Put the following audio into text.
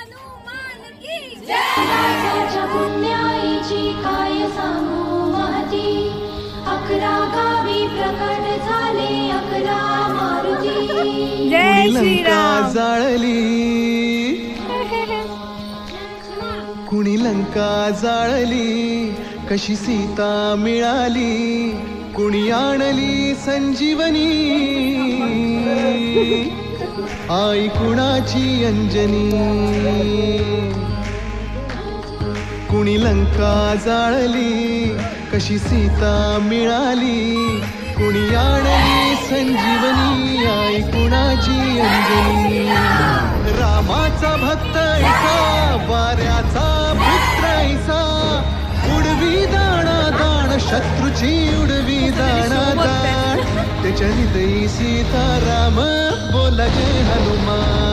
हनुमान की राजाच्या पुण्याईची काय सांगू महती, 11 गावी प्रकट झाले 11 मारुती. जय कुणी लंका श्रीराम. जाळली, कुणी लंका जाळली, कशी सीता मिळाली, कुणी आणली संजीवनी, आई कुणाची अंजनी. कुणी लंका जाळली, कशी सीता मिळाली, कुणी आणली संजीवनी, आई कुणाची अंजनी. रामाचा भक्त ऐसा, वाऱ्याचा पुत्र ऐसा, उडवी दाणा दाण, शत्रूची उडवी दाणा दाण, त्याच्या हृदयी सीताराम बोला गे हनुमान.